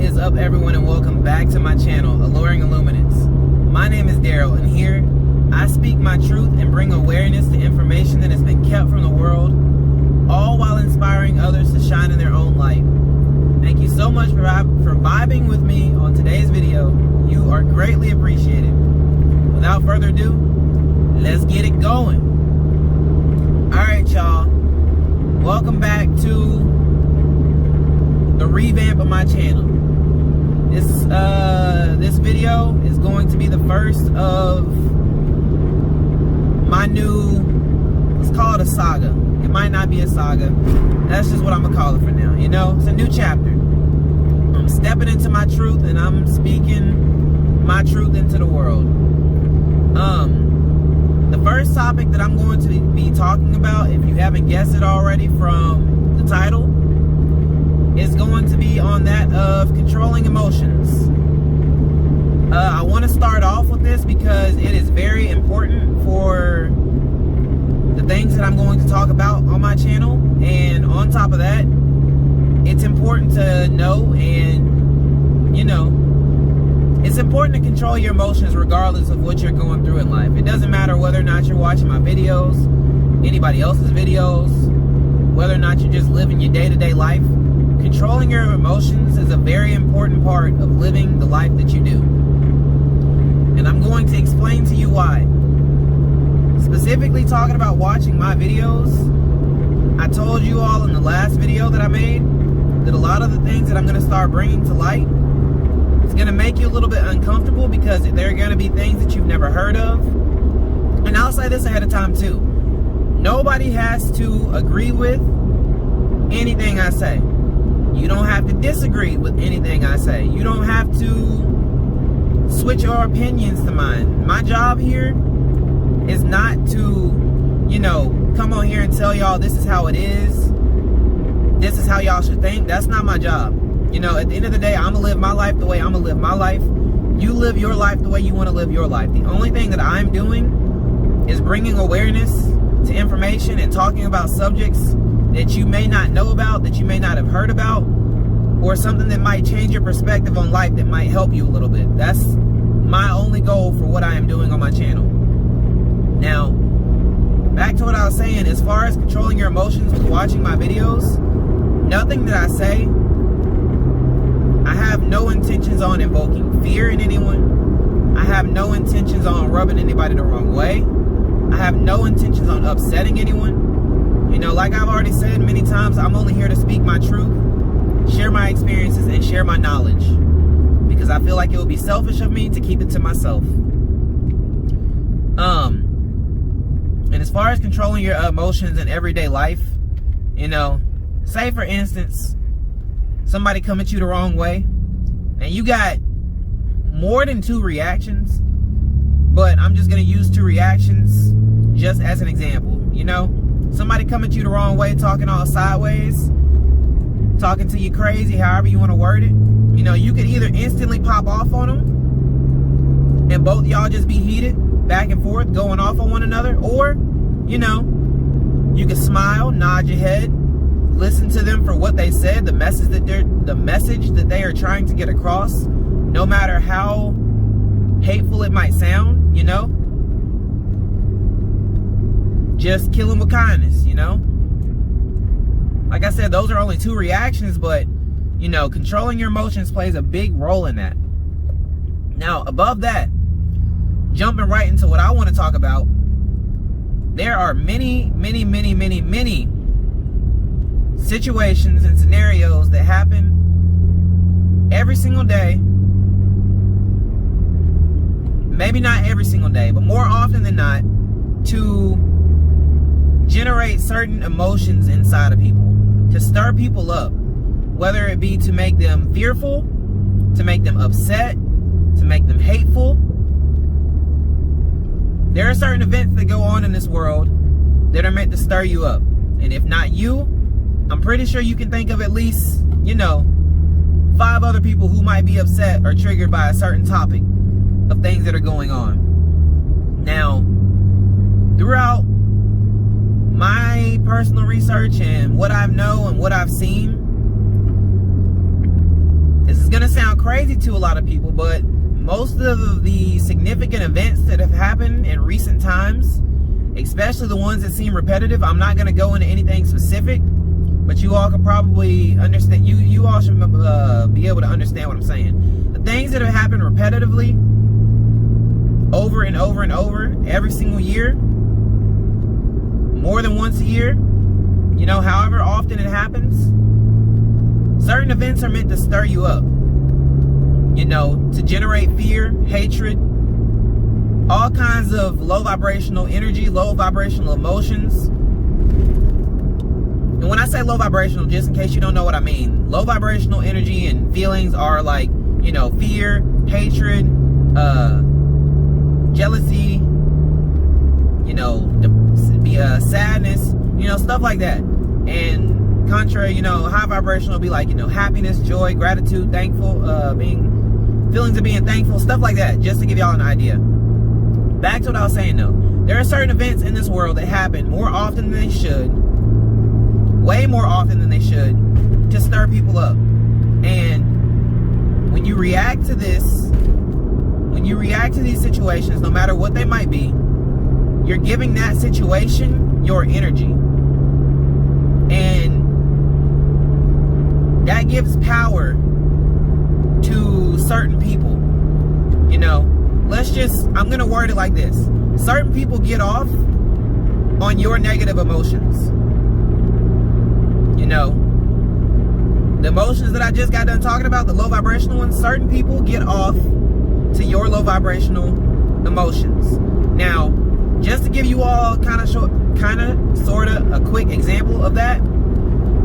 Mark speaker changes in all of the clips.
Speaker 1: is up, everyone, and welcome back to my channel, Alluring Illuminates. My name is Daryl, and here I speak my truth and bring awareness to information that has been kept from the world, all while inspiring others to shine in their own light. Thank you so much for vibing with me on today's video. You are greatly appreciated. Without further ado, let's get it going. Alright, y'all. Welcome back to the revamp of my channel. This video is going to be the first of my new, let's call it a saga. It might not be a saga. That's just what I'm gonna call it for now. You know, it's a new chapter. I'm stepping into my truth and I'm speaking my truth into the world. The first topic that I'm going to be talking about, if you haven't guessed it already from the title, is going to be on that of controlling emotions. I want to start off with this because it is very important for the things that I'm going to talk about on my channel. And on top of that, it's important to know and, you know, it's important to control your emotions regardless of what you're going through in life. It doesn't matter whether or not you're watching my videos, anybody else's videos, whether or not you're just living your day-to-day life. Controlling your emotions is a very important part of living the life that you do. And I'm going to explain to you why. Specifically talking about watching my videos, I told you all in the last video that I made that a lot of the things that I'm going to start bringing to light, it's going to make you a little bit uncomfortable because there are going to be things that you've never heard of. And I'll say this ahead of time too. Nobody has to agree with anything I say. You don't have to disagree with anything I say. You don't have to switch your opinions to mine. My job here is not to, you know, come on here and tell y'all this is how it is. This is how y'all should think. That's not my job. You know, at the end of the day, I'm going to live my life the way I'm going to live my life. You live your life the way you want to live your life. The only thing that I'm doing is bringing awareness to information and talking about subjects that you may not know about, that you may not have heard about, or something that might change your perspective on life that might help you a little bit. That's my only goal for what I am doing on my channel. Now, back to what I was saying, as far as controlling your emotions with watching my videos, nothing that I say, I have no intentions on invoking fear in anyone. I have no intentions on rubbing anybody the wrong way. I have no intentions on upsetting anyone. You know, like I've already said many times, I'm only here to speak my truth, share my experiences, and share my knowledge. Because I feel like it would be selfish of me to keep it to myself. And as far as controlling your emotions in everyday life, you know, say for instance, somebody come at you the wrong way, and you got more than 2 reactions, but I'm just going to use 2 reactions just as an example, you know? Somebody come at you the wrong way, talking all sideways, talking to you crazy, however you want to word it. You know, you could either instantly pop off on them and both y'all just be heated, back and forth, going off on one another. Or, you know, you can smile, nod your head, listen to them for what they said, the message that they are trying to get across, no matter how hateful it might sound, you know. Just kill them with kindness, you know. Like I said, those are only 2 reactions, but, you know, controlling your emotions plays a big role in that. Now, above that, jumping right into what I want to talk about, there are many situations and scenarios that happen every single day. Maybe not every single day, but more often than not, to generate certain emotions inside of people, to stir people up, whether it be to make them fearful, to make them upset, to make them hateful. There are certain events that go on in this world that are meant to stir you up. And if not you, I'm pretty sure you can think of at least, you know, 5 other people who might be upset or triggered by a certain topic of things that are going on. Now, throughout my personal research and what I know and what I've seen, this is gonna sound crazy to a lot of people, but most of the significant events that have happened in recent times, especially the ones that seem repetitive, I'm not going to go into anything specific, but you all can probably understand. You all should be able to understand what I'm saying. The things that have happened repetitively, over and over and over, every single year, more than once a year, you know, however often it happens, certain events are meant to stir you up, you know, to generate fear, hatred, all kinds of low vibrational energy, low vibrational emotions. And when I say low vibrational, just in case you don't know what I mean, low vibrational energy and feelings are like, you know, fear, hatred, jealousy, you know, sadness, you know, stuff like that. And contrary, you know, high vibrational will be like, you know, happiness, joy, gratitude, thankful, feelings of being thankful, stuff like that, just to give y'all an idea. Back to what I was saying though. There are certain events in this world that happen more often than they should, way more often than they should, to stir people up. And when you react to this, when you react to these situations, no matter what they might be, you're giving that situation your energy. And that gives power to certain people. You know, I'm going to word it like this. Certain people get off on your negative emotions. You know, the emotions that I just got done talking about, the low vibrational ones, certain people get off to your low vibrational emotions. Now, just to give you all sort of a quick example of that,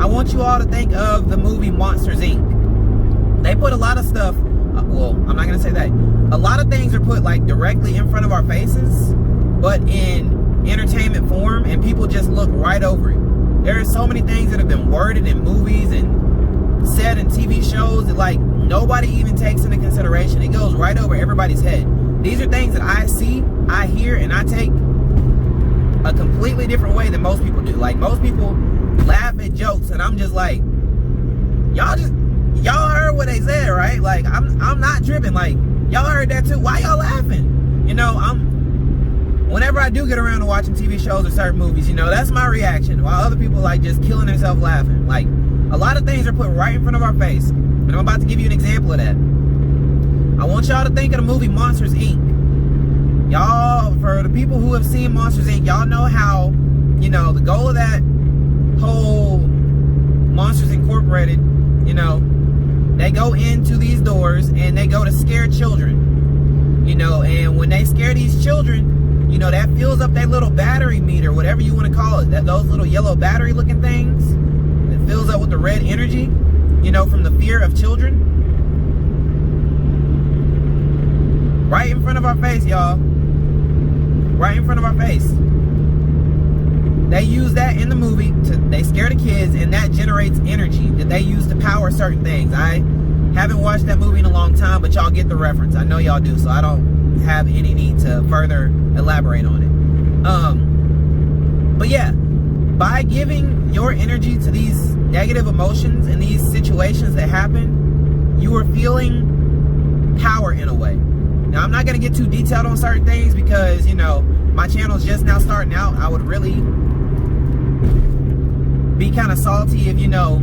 Speaker 1: I want you all to think of the movie Monsters, Inc. They put a lot of stuff, well, I'm not going to say that. A lot of things are put like directly in front of our faces, but in entertainment form, and people just look right over it. There are so many things that have been worded in movies and said in TV shows that like nobody even takes into consideration. It goes right over everybody's head. These are things that I see, I hear, and I take a completely different way than most people do. Like, most people laugh at jokes, and I'm just like, y'all heard what they said, right? Like, I'm not tripping. Like, y'all heard that too. Why y'all laughing? You know, whenever I do get around to watching TV shows or certain movies, you know, that's my reaction. While other people like just killing themselves laughing. Like, a lot of things are put right in front of our face. And I'm about to give you an example of that. I want y'all to think of the movie Monsters, Inc. Y'all, for the people who have seen Monsters, Inc., y'all know how, you know, the goal of that whole Monsters Incorporated, you know, they go into these doors and they go to scare children, you know, and when they scare these children, you know, that fills up their little battery meter, whatever you want to call it, those little yellow battery looking things, it fills up with the red energy, you know, from the fear of children. Right in front of our face, y'all. Right in front of our face. They use that in the movie. They scare the kids, and that generates energy that they use to power certain things. I haven't watched that movie in a long time, but y'all get the reference. I know y'all do, so I don't have any need to further elaborate on it. But yeah, by giving your energy to these negative emotions and these situations that happen, you are feeling power in a way. Now, I'm not going to get too detailed on certain things because, you know, my channel's just now starting out. I would really be kind of salty if, you know,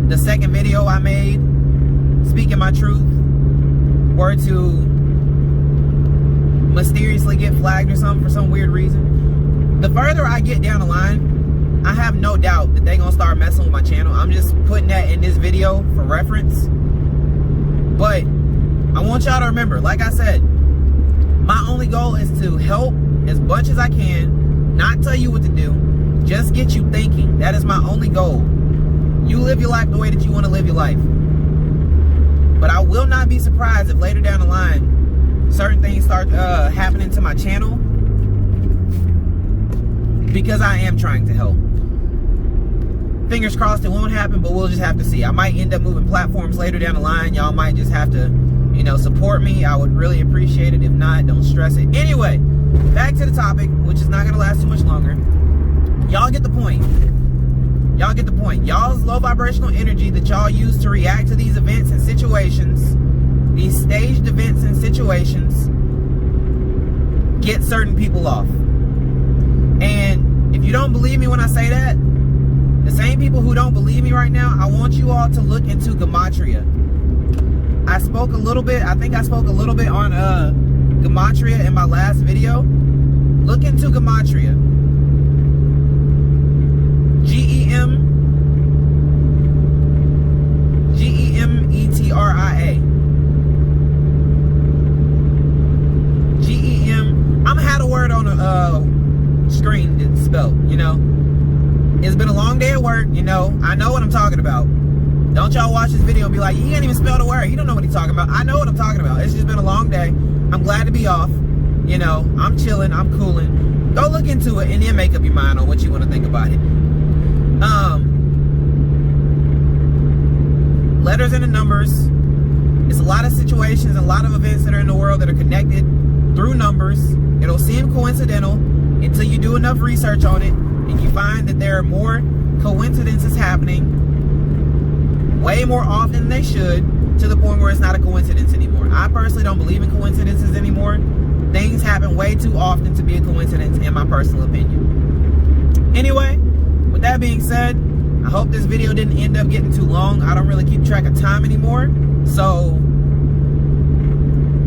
Speaker 1: the second video I made, speaking my truth, were to mysteriously get flagged or something for some weird reason. The further I get down the line, I have no doubt that they're going to start messing with my channel. I'm just putting that in this video for reference. But I want y'all to remember, like I said, my only goal is to help as much as I can, not tell you what to do, just get you thinking. That is my only goal. You live your life the way that you want to live your life. But I will not be surprised if later down the line, certain things start happening to my channel, because I am trying to help. Fingers crossed it won't happen, but we'll just have to see. I might end up moving platforms later down the line. Y'all might just have to, you know, support me. I would really appreciate it. If not, don't stress it. Anyway, back to the topic, which is not going to last too much longer. Y'all get the point. Y'all get the point. Y'all's low vibrational energy that y'all use to react to these events and situations, these staged events and situations, get certain people off. And if you don't believe me when I say that, the same people who don't believe me right now, I want you all to look into Gematria. I spoke a little bit, I think I spoke a little bit on Gematria in my last video. Look into Gematria. Gemetria. Gem. I'm had a word on a screen that's spelled, you know. It's been a long day at work, you know. I know what I'm talking about. Don't y'all watch this video and be like, he can't even spell the word. He don't know what he's talking about. I know what I'm talking about. It's just been a long day. I'm glad to be off. You know, I'm chilling. I'm cooling. Go look into it and then make up your mind on what you want to think about it. Letters and the numbers. It's a lot of situations, a lot of events that are in the world that are connected through numbers. It'll seem coincidental until you do enough research on it and you find that there are more coincidences happening way more often than they should, to the point where it's not a coincidence anymore. I personally don't believe in coincidences anymore. Things happen way too often to be a coincidence, in my personal opinion. Anyway, with that being said, I hope this video didn't end up getting too long. I don't really keep track of time anymore, so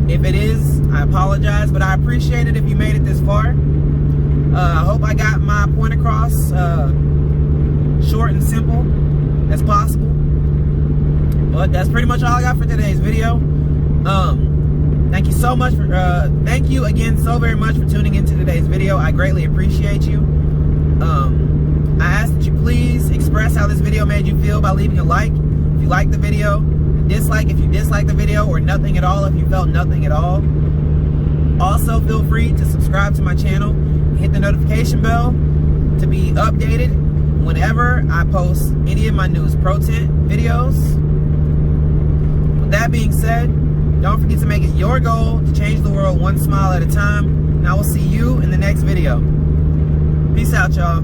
Speaker 1: if it is, I apologize, but I appreciate it if you made it this far. I hope I got my point across short and simple as possible. But that's pretty much all I got for today's video. Thank you so much for thank you again so very much for tuning into today's video. I greatly appreciate you. I ask that you please express how this video made you feel by leaving a like if you liked the video, a dislike if you disliked the video, or nothing at all if you felt nothing at all. Also, feel free to subscribe to my channel, hit the notification bell to be updated whenever I post any of my newest pro-tip videos. With that being said, don't forget to make it your goal to change the world one smile at a time, and I will see you in the next video. Peace out, y'all.